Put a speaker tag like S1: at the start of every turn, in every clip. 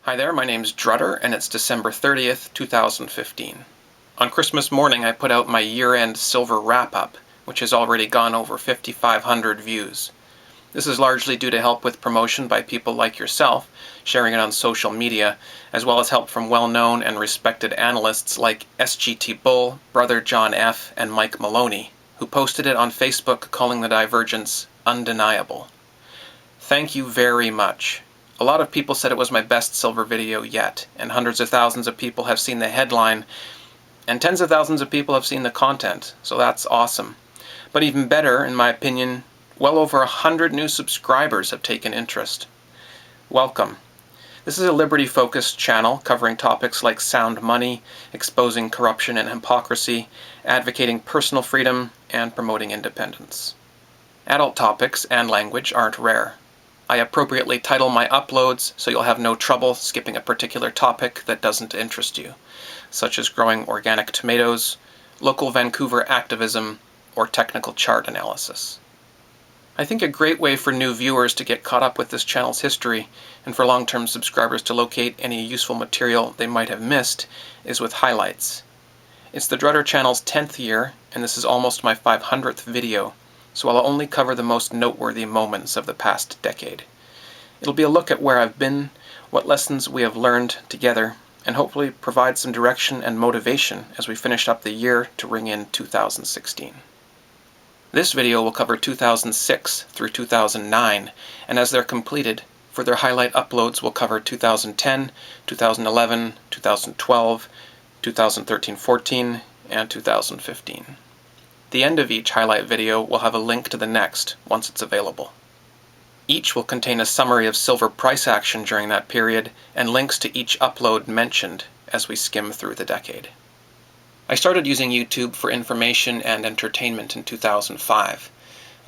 S1: Hi there, my name's Drutter, and it's December 30th, 2015. On Christmas morning, I put out my year-end silver wrap-up, which has already gone over 5,500 views. This is largely due to help with promotion by people like yourself, sharing it on social media, as well as help from well-known and respected analysts like SGTBull, BrotherJohnF, and Mike Maloney, who posted it on Facebook calling the divergence undeniable. Thank you very much. A lot of people said it was my best silver video yet, and hundreds of thousands of people have seen the headline, and tens of thousands of people have seen the content, so that's awesome. But even better, in my opinion, well over 100 new subscribers have taken interest. Welcome. This is a liberty-focused channel covering topics like sound money, exposing corruption and hypocrisy, advocating personal freedom, and promoting independence. Adult topics and language aren't rare. I appropriately title my uploads so you'll have no trouble skipping a particular topic that doesn't interest you, such as growing organic tomatoes, local Vancouver activism, or technical chart analysis. I think a great way for new viewers to get caught up with this channel's history, and for long-term subscribers to locate any useful material they might have missed, is with highlights. It's the Drutter channel's 10th year, and this is almost my 500th video, so I'll only cover the most noteworthy moments of the past decade. It'll be a look at where I've been, what lessons we have learned together, and hopefully provide some direction and motivation as we finish up the year to ring in 2016. This video will cover 2006 through 2009, and as they're completed, further highlight uploads will cover 2010, 2011, 2012, 2013-14, and 2015. The end of each highlight video will have a link to the next once it's available. Each will contain a summary of silver price action during that period and links to each upload mentioned as we skim through the decade. I started using YouTube for information and entertainment in 2005.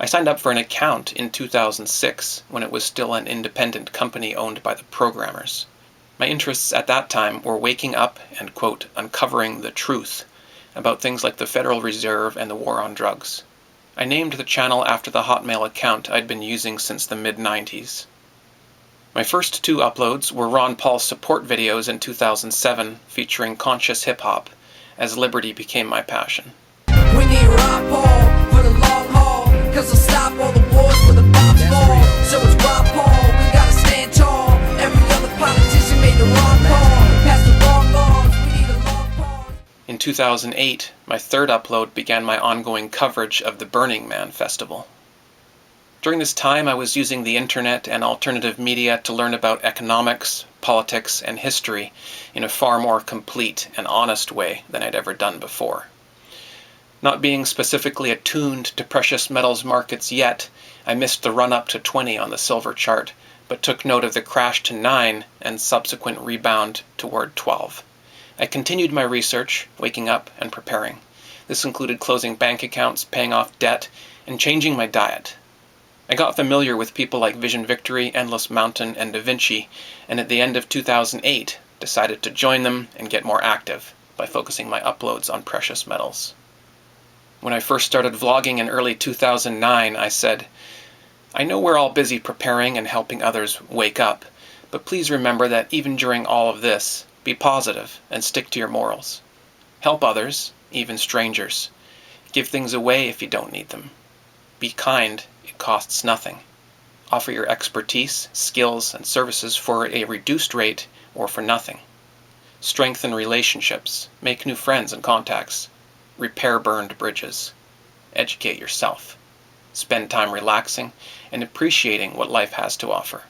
S1: I signed up for an account in 2006 when it was still an independent company owned by the programmers. My interests at that time were waking up and, quote, uncovering the truth about things like the Federal Reserve and the war on drugs. I named the channel after the Hotmail account I'd been using since the mid-90s. My first two uploads were Ron Paul support videos in 2007 featuring conscious hip-hop, as liberty became my passion.
S2: We need Ron Paul for the long haul, cause he'll stop all the wars where the bombs fall. So it's Ron Paul, we gotta stand tall. Every other politician made the wrong call, passed the wrong laws, we need a long pause.
S1: In 2008, my third upload began my ongoing coverage of the Burning Man festival. During this time, I was using the internet and alternative media to learn about economics, politics, and history in a far more complete and honest way than I'd ever done before. Not being specifically attuned to precious metals markets yet, I missed the run-up to 20 on the silver chart, but took note of the crash to 9 and subsequent rebound toward 12. I continued my research, waking up and preparing. This included closing bank accounts, paying off debt, and changing my diet. I got familiar with people like Vision Victory, Endless Mountain, and Da Vinci, and at the end of 2008, decided to join them and get more active by focusing my uploads on precious metals. When I first started vlogging in early 2009, I said, I know we're all busy preparing and helping others wake up, but please remember that even during all of this, be positive and stick to your morals. Help others, even strangers. Give things away if you don't need them. Be kind, it costs nothing. Offer your expertise, skills, and services for a reduced rate or for nothing. Strengthen relationships, make new friends and contacts. Repair burned bridges. Educate yourself. Spend time relaxing and appreciating what life has to offer.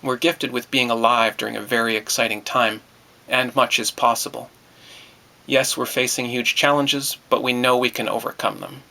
S1: We're gifted with being alive during a very exciting time, and much is possible. Yes, we're facing huge challenges, but we know we can overcome them.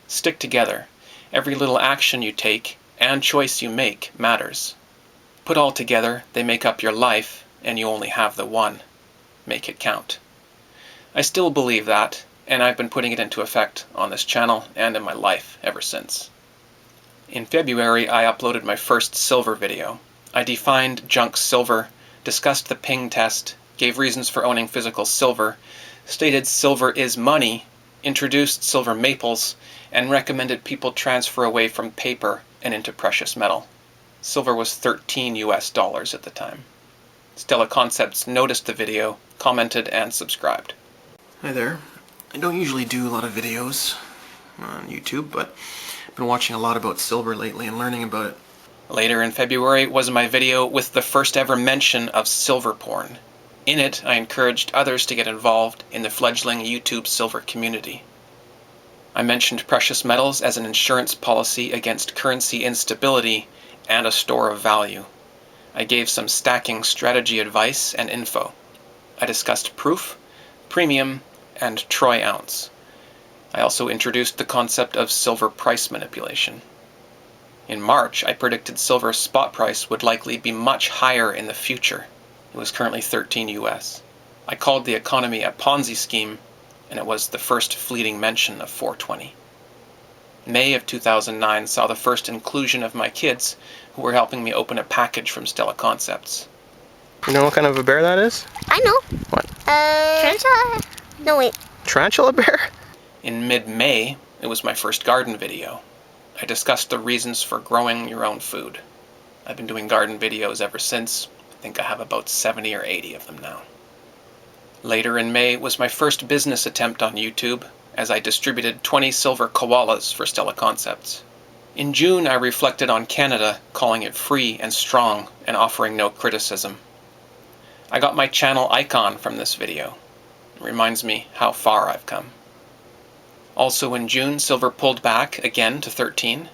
S1: Stick together. Every little action you take and choice you make matters. Put all together, they make up your life, and you only have the one. Make it count. I still believe that, and I've been putting it into effect on this channel and in my life ever since. In February, I uploaded my first silver video. I defined junk silver, discussed the ping test, gave reasons for owning physical silver, stated silver is money, introduced silver maples, and recommended people transfer away from paper and into precious metal. Silver was $13 US at the time. StellaConcepts noticed the video, commented, and subscribed. Hi there. I don't usually do a lot of videos on YouTube, but I've been watching a lot about silver lately and learning about it. Later in February was my video with the first ever mention of silver porn. In it, I encouraged others to get involved in the fledgling YouTube silver community. I mentioned precious metals as an insurance policy against currency instability and a store of value. I gave some stacking strategy advice and info. I discussed proof, premium, and troy ounce. I also introduced the concept of silver price manipulation. In March, I predicted silver's spot price would likely be much higher in the future. It was currently 13 US. I called the economy a Ponzi scheme, and it was the first fleeting mention of 420. May of 2009 saw the first inclusion of my kids, who were helping me open a package from StellaConcepts. You know what kind of a bear that is?
S3: I know.
S1: What?
S3: Tarantula? No, wait.
S1: Tarantula bear? In mid-May, it was my first garden video. I discussed the reasons for growing your own food. I've been doing garden videos ever since. I think I have about 70 or 80 of them now. Later in May was my first business attempt on YouTube, as I distributed 20 silver koalas for StellaConcepts. In June, I reflected on Canada, calling it free and strong and offering no criticism. I got my channel icon from this video. It reminds me how far I've come. Also in June, silver pulled back again to 13.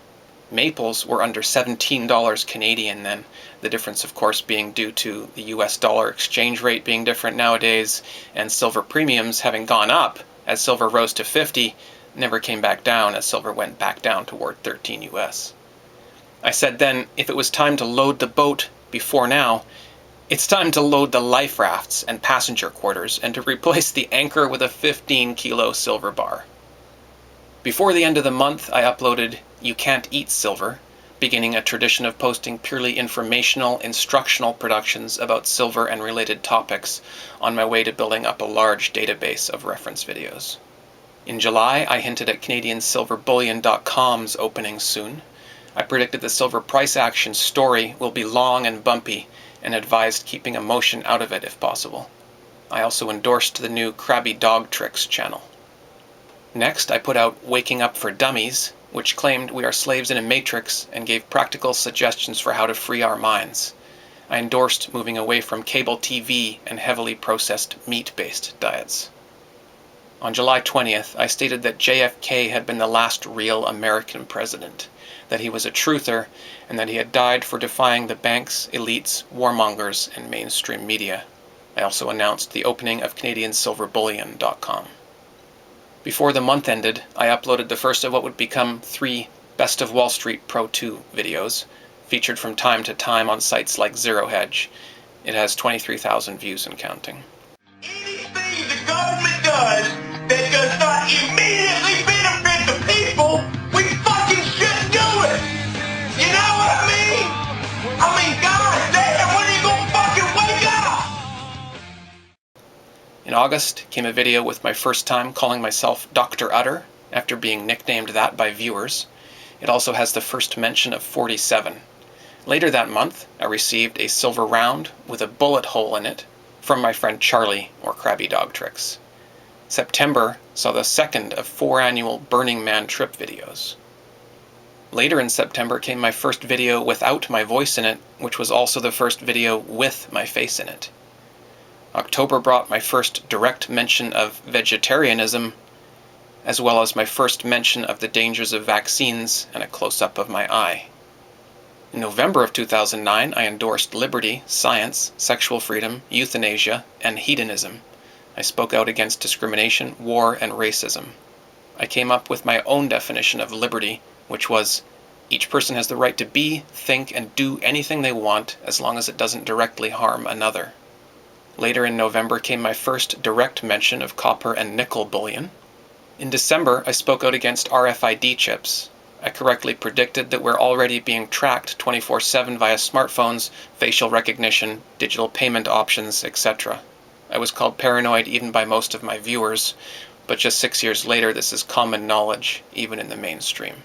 S1: Maples were under $17 Canadian then, the difference of course being due to the US dollar exchange rate being different nowadays, and silver premiums having gone up as silver rose to 50, never came back down as silver went back down toward 13 US. I said then, if it was time to load the boat before now, it's time to load the life rafts and passenger quarters and to replace the anchor with a 15-kilo silver bar. Before the end of the month, I uploaded You Can't Eat Silver, beginning a tradition of posting purely informational, instructional productions about silver and related topics on my way to building up a large database of reference videos. In July, I hinted at CanadianSilverBullion.com's opening soon. I predicted the silver price action story will be long and bumpy and advised keeping emotion out of it if possible. I also endorsed the new Krabby Dog Tricks channel. Next, I put out Waking Up For Dummies, which claimed we are slaves in a matrix and gave practical suggestions for how to free our minds. I endorsed moving away from cable TV and heavily processed meat-based diets. On July 20th, I stated that JFK had been the last real American president, that he was a truther, and that he had died for defying the banks, elites, warmongers, and mainstream media. I also announced the opening of CanadianSilverBullion.com. Before the month ended, I uploaded the first of what would become 3 Best of Wall Street Pro 2 videos, featured from time to time on sites like Zero Hedge. It has 23,000 views and counting.
S4: Anything the government does that does not immediately benefit the people, we fucking should do it! You know what I mean? I mean, god damn, when are you gonna fucking wake up?
S1: In August came a video with my first time calling myself Dr. Utter, after being nicknamed that by viewers. It also has the first mention of 47. Later that month, I received a silver round with a bullet hole in it from my friend Charlie, or Krabby Dog Tricks. September saw the second of 4 annual Burning Man trip videos. Later in September came my first video without my voice in it, which was also the first video with my face in it. October brought my first direct mention of vegetarianism, as well as my first mention of the dangers of vaccines and a close-up of my eye. In November of 2009, I endorsed liberty, science, sexual freedom, euthanasia, and hedonism. I spoke out against discrimination, war, and racism. I came up with my own definition of liberty, which was, each person has the right to be, think, and do anything they want as long as it doesn't directly harm another. Later in November came my first direct mention of copper and nickel bullion. In December, I spoke out against RFID chips. I correctly predicted that we're already being tracked 24/7 via smartphones, facial recognition, digital payment options, etc. I was called paranoid even by most of my viewers, but just 6 years later this is common knowledge, even in the mainstream.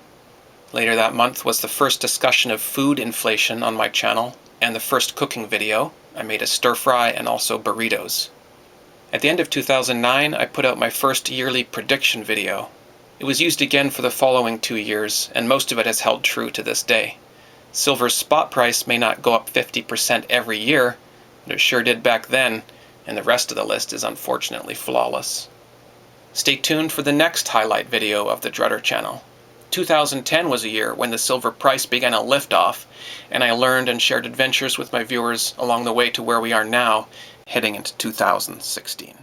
S1: Later that month was the first discussion of food inflation on my channel. and the first cooking video. I made a stir fry and also burritos. At the end of 2009, I put out my first yearly prediction video. It was used again for the following 2 years, and most of it has held true to this day. Silver's spot price may not go up 50% every year, but it sure did back then, and the rest of the list is unfortunately flawless. Stay tuned for the next highlight video of the Drutter channel. 2010 was a year when the silver price began a lift-off, and I learned and shared adventures with my viewers along the way to where we are now, heading into 2016.